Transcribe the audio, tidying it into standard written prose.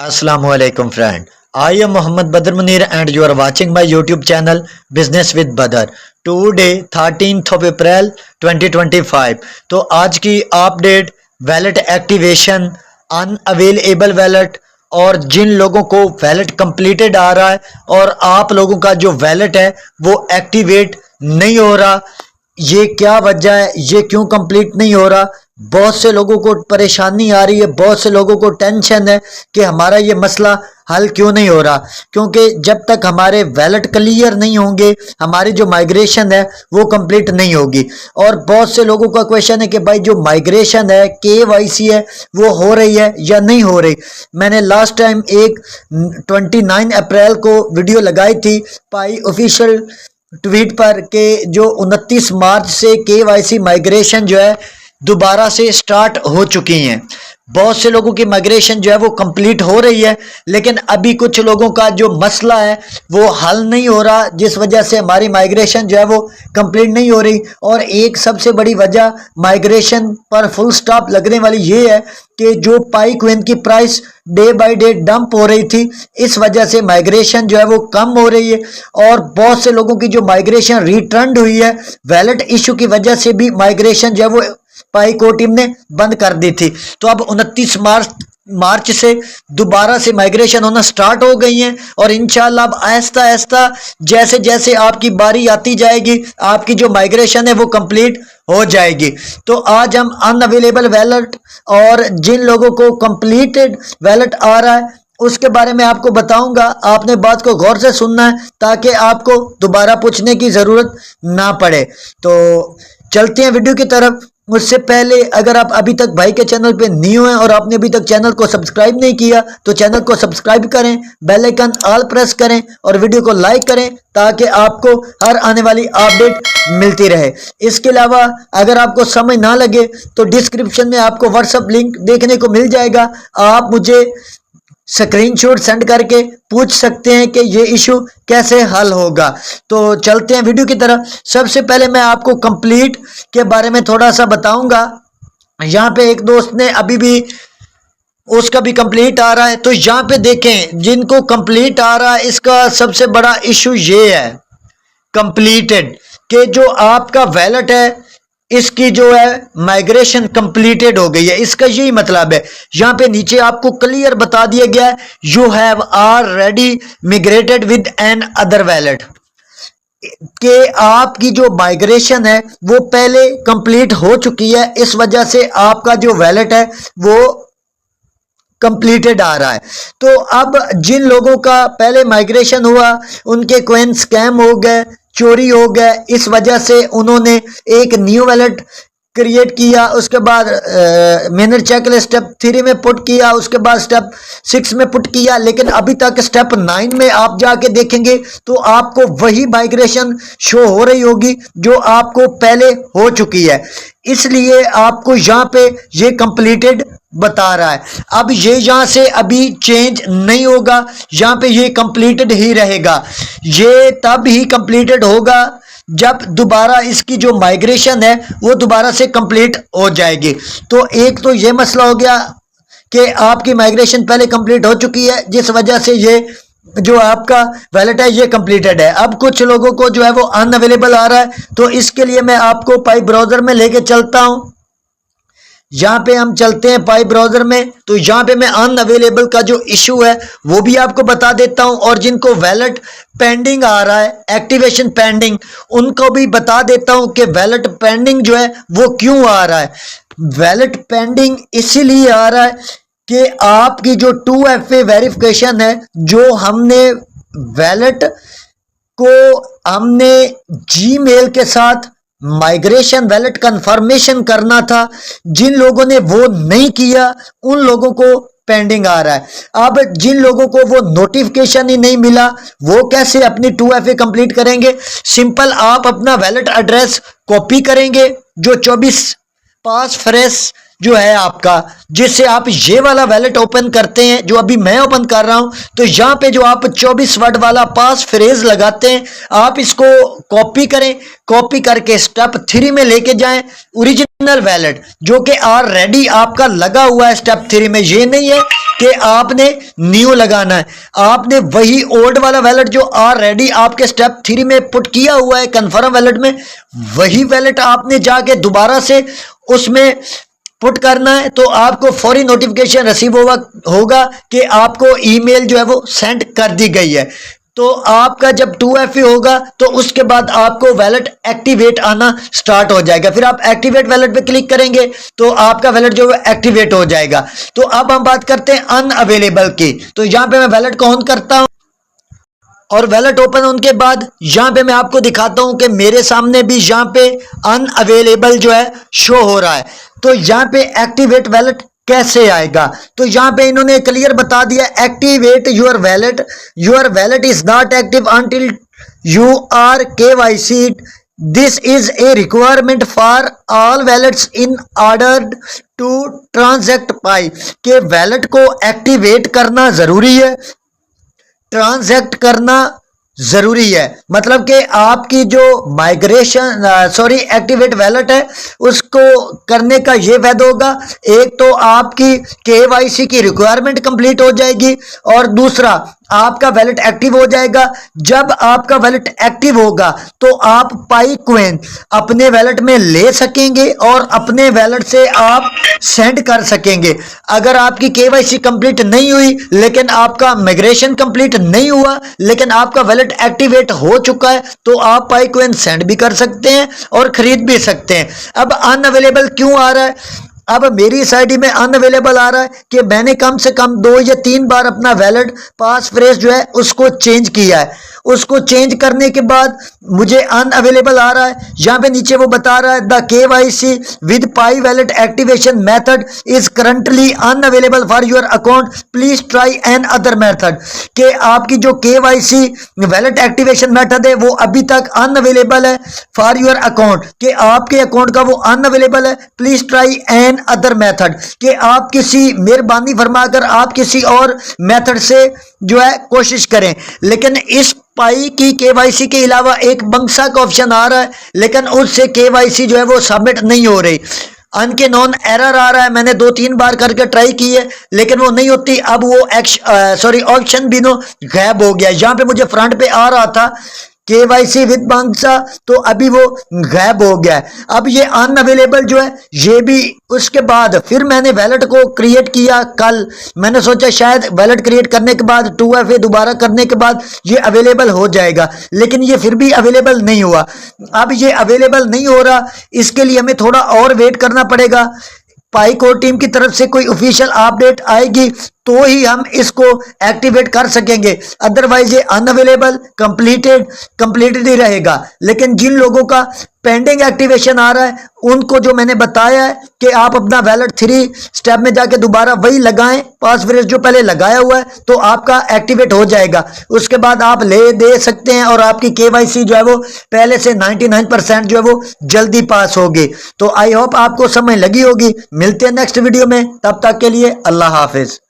Assalamualaikum friend. I am Muhammad Badr Munir and you are watching my YouTube channel Business with Badr. Today 13th of April 2025. तो आज की update wallet activation unavailable wallet और जिन लोगों को wallet completed आ रहा है और आप लोगों का जो वैलेट है वो एक्टिवेट नहीं हो रहा, ये क्या वजह है, ये क्यों कंप्लीट नहीं हो रहा। बहुत से लोगों को परेशानी आ रही है, बहुत से लोगों को टेंशन है कि हमारा ये मसला हल क्यों नहीं हो रहा, क्योंकि जब तक हमारे वैलेट क्लियर नहीं होंगे हमारी जो माइग्रेशन है वो कंप्लीट नहीं होगी। और बहुत से लोगों का क्वेश्चन है कि भाई जो माइग्रेशन है KYC है वो हो रही है या नहीं हो रही। मैंने लास्ट टाइम एक 29 अप्रैल को वीडियो लगाई थी पाई ऑफिशियल ट्वीट पर कि जो 29 मार्च से KYC माइग्रेशन जो है दोबारा से स्टार्ट हो चुकी हैं। बहुत से लोगों की माइग्रेशन जो है वो कंप्लीट हो रही है, लेकिन अभी कुछ लोगों का जो मसला है वो हल नहीं हो रहा, जिस वजह से हमारी माइग्रेशन जो है वो कंप्लीट नहीं हो रही। और एक सबसे बड़ी वजह माइग्रेशन पर फुल स्टॉप लगने वाली ये है कि जो पाई क्विन की price day by day dump हो रही थी, इस वजह से माइग्रेशन जो है वो कम हो रही है। और बहुत से लोगों की जो माइग्रेशन रिटर्न हुई है वैलेट इशू की वजह से भी माइग्रेशन जो है वो पाई को टीम ने बंद कर दी थी। तो अब 29 मार्च से दोबारा से माइग्रेशन होना स्टार्ट हो गई हैं और इंशाल्लाह अब आहिस्ता आहिस्ता जैसे जैसे आपकी बारी आती जाएगी आपकी जो माइग्रेशन है वो कंप्लीट हो जाएगी। तो आज हम अनअवेलेबल वैलेट और जिन लोगों को कंप्लीटेड वैलेट आ रहा है उसके बारे में आपको बताऊंगा। आपने बात को गौर से सुनना है ताकि आपको दोबारा पूछने की जरूरत ना पड़े। तो चलते हैं वीडियो की तरफ। उससे पहले अगर आप अभी तक भाई के चैनल पे न्यू हैं और आपने अभी तक चैनल को सब्सक्राइब नहीं किया तो चैनल को सब्सक्राइब करें, बेल आइकन ऑल प्रेस करें और वीडियो को लाइक करें ताकि आपको हर आने वाली अपडेट मिलती रहे। इसके अलावा अगर आपको समझ ना लगे तो डिस्क्रिप्शन में आपको व्हाट्सएप लिंक देखने को मिल जाएगा, आप मुझे स्क्रीनशॉट सेंड करके पूछ सकते हैं कि ये इशू कैसे हल होगा। तो चलते हैं वीडियो की तरफ। सबसे पहले मैं आपको कंप्लीट के बारे में थोड़ा सा बताऊंगा। यहाँ पे एक दोस्त ने अभी भी उसका भी कंप्लीट आ रहा है, तो यहाँ पे देखें जिनको कंप्लीट आ रहा है इसका सबसे बड़ा इशू ये है कंप्लीटेड कि जो आपका वैलेट है इसकी जो है माइग्रेशन कंप्लीटेड हो गई है। इसका यही मतलब है, यहाँ पे नीचे आपको क्लियर बता दिया गया है you have already migrated with another wallet, कि आपकी जो माइग्रेशन है वो पहले कंप्लीट हो चुकी है, इस वजह से आपका जो वैलेट है वो कंप्लीटेड आ रहा है। तो अब जिन लोगों का पहले माइग्रेशन हुआ उनके कॉइन स्कैम हो गए, चोरी हो गए, इस वजह से उन्होंने एक न्यू वैलेट क्रिएट किया, उसके बाद मैंने चेकलिस्ट स्टेप 3 में पुट किया, उसके बाद स्टेप 6 में पुट किया, लेकिन अभी तक स्टेप 9 में आप जाके देखेंगे तो आपको वही माइग्रेशन शो हो रही होगी जो आपको पहले हो चुकी है। इसलिए आपको यहाँ पे ये कंप्लीटेड बता रहा है। अब ये यहाँ से अभी चेंज नहीं होगा, यहाँ पे ये कंप्लीटेड ही रहेगा। ये तब ही कंप्लीटेड होगा जब दोबारा इसकी जो माइग्रेशन है वो दोबारा से कंप्लीट हो जाएगी। तो एक तो ये मसला हो गया कि आपकी माइग्रेशन पहले कंप्लीट हो चुकी है, जिस वजह से ये जो आपका वैलेट है ये कंप्लीटेड है। अब कुछ लोगों को जो है वो अनअवेलेबल आ रहा है, तो इसके लिए मैं आपको पाई ब्राउजर में लेके चलता हूं। यहाँ पे हम चलते हैं पाई ब्राउजर में, तो यहाँ पे मैं अनअवेलेबल का जो इशू है वो भी आपको बता देता हूँ और जिनको वैलेट पेंडिंग आ रहा है एक्टिवेशन पेंडिंग उनको भी बता देता हूँ कि वैलेट पेंडिंग जो है वो क्यों आ रहा है। वैलेट पेंडिंग इसीलिए आ रहा है कि आपकी जो 2FA वेरिफिकेशन है, जो हमने वैलेट को हमने जीमेल के साथ माइग्रेशन वैलेट कंफर्मेशन करना था, जिन लोगों ने वो नहीं किया उन लोगों को पेंडिंग आ रहा है। अब जिन लोगों को वो नोटिफिकेशन ही नहीं मिला वो कैसे अपनी 2FA कंप्लीट करेंगे। सिंपल आप अपना वैलेट एड्रेस कॉपी करेंगे जो 24 पास फ्रेश जो है आपका, जिससे आप ये वाला वैलेट ओपन करते हैं जो अभी मैं ओपन कर रहा हूं, तो यहाँ पे जो आप 24 वर्ड वाला पास फ्रेज लगाते हैं आप इसको कॉपी करें, कॉपी करके स्टेप 3 में लेके जाएं, ओरिजिनल वैलेट जो कि ऑलरेडी आपका लगा हुआ है स्टेप 3 में। ये नहीं है कि आपने न्यू लगाना है, आपने वही ओल्ड वाला वैलेट जो ऑलरेडी आपके स्टेप 3 में पुट किया हुआ है कन्फर्म वैलेट में, वही वैलेट आपने जाके दोबारा से उसमें पुट करना है। तो आपको फौरी नोटिफिकेशन रिसीव होगा कि आपको ईमेल जो है वो सेंड कर दी गई है। तो आपका जब 2FA होगा तो उसके बाद आपको वैलेट एक्टिवेट आना स्टार्ट हो जाएगा। फिर आप एक्टिवेट वैलेट पे क्लिक करेंगे तो आपका वैलेट जो है एक्टिवेट हो जाएगा। तो अब हम बात करते हैं अनअवेलेबल की। तो यहाँ पे मैं वैलेट को ऑन करता हूँ और वैलेट ओपन होने के बाद यहाँ पे मैं आपको दिखाता हूँ कि मेरे सामने भी यहाँ पे अनअवेलेबल जो है शो हो रहा है। तो यहाँ पे एक्टिवेट वैलेट कैसे आएगा, तो यहाँ पे इन्होंने क्लियर बता दिया, activate your wallet is not active until you are KYC। This is a requirement for all wallets in order to transact पाई। के वैलेट को एक्टिवेट करना जरूरी है, ट्रांजैक्ट करना जरूरी है। मतलब कि आपकी जो एक्टिवेट वैलेट है उसको करने का ये फायदा होगा, एक तो आपकी KYC की रिक्वायरमेंट कंप्लीट हो जाएगी और दूसरा आपका वैलेट एक्टिव हो जाएगा। जब आपका वैलेट एक्टिव होगा तो आप पाई कॉइन अपने वैलेट में ले सकेंगे और अपने वैलेट से आप सेंड कर सकेंगे। अगर आपकी KYC कंप्लीट नहीं हुई लेकिन आपका माइग्रेशन कंप्लीट नहीं हुआ लेकिन आपका वैलेट एक्टिवेट हो चुका है तो आप पाई कॉइन सेंड भी कर सकते हैं और खरीद भी सकते हैं। अब अनअवेलेबल क्यों आ रहा है? अब मेरी साइड में अनअवेलेबल आ रहा है कि मैंने कम से कम 2 या 3 बार अपना वैलेट पास फ्रेज जो है उसको चेंज किया है। उसको चेंज करने के बाद मुझे अनअवेलेबल आ रहा है। यहाँ पे नीचे वो बता रहा है the KYC with Pi wallet activation method is currently unavailable for your account, please try another method. कि आपकी जो KYC वैलेट एक्टिवेशन मेथड है वो अभी तक अनअवेलेबल है फॉर योर अकाउंट, कि आपके अकाउंट का वो अनअवेलेबल है, please try another method. कि आप किसी मेहरबानी फरमाकर आप किसी और मेथड से जो है कोशिश करें। लेकिन इस पाई की KYC के अलावा एक बंसा का ऑप्शन आ रहा है लेकिन उससे KYC जो है वो सबमिट नहीं हो रही, अनकेनोन एरर आ रहा है। मैंने 2-3 बार करके ट्राई की है लेकिन वो नहीं होती। अब वो ऑप्शन भी गायब हो गया। यहाँ पे मुझे फ्रंट पे आ रहा था KYC विद बंसा, तो अभी वो गायब हो गया है। अब ये अनअवेलेबल जो है ये भी, उसके बाद फिर मैंने वैलेट को क्रिएट किया कल। मैंने सोचा शायद वैलेट क्रिएट करने के बाद 2FA दोबारा करने के बाद ये अवेलेबल हो जाएगा, लेकिन ये फिर भी अवेलेबल नहीं हुआ। अब ये अवेलेबल नहीं हो रहा, इसके लिए हमें थोड़ा और वेट करना पड़ेगा। पाई कोर टीम की तरफ से कोई ऑफिशियल अपडेट आएगी तो ही हम इसको एक्टिवेट कर सकेंगे, अदरवाइज ये अनअवेलेबल कंप्लीटेड ही रहेगा। लेकिन जिन लोगों का पेंडिंग एक्टिवेशन आ रहा है उनको जो मैंने बताया है कि आप अपना वैलेट 3 स्टेप में जाके दोबारा वही लगाएं, पास फ्रेज जो पहले लगाया हुआ है, तो आपका एक्टिवेट हो जाएगा। उसके बाद आप ले दे सकते हैं और आपकी KYC जो है वो पहले से 99% जो है वो जल्दी पास होगी। तो आई होप आपको समझ लगी होगी। मिलते हैं नेक्स्ट वीडियो में, तब तक के लिए अल्लाह हाफिज।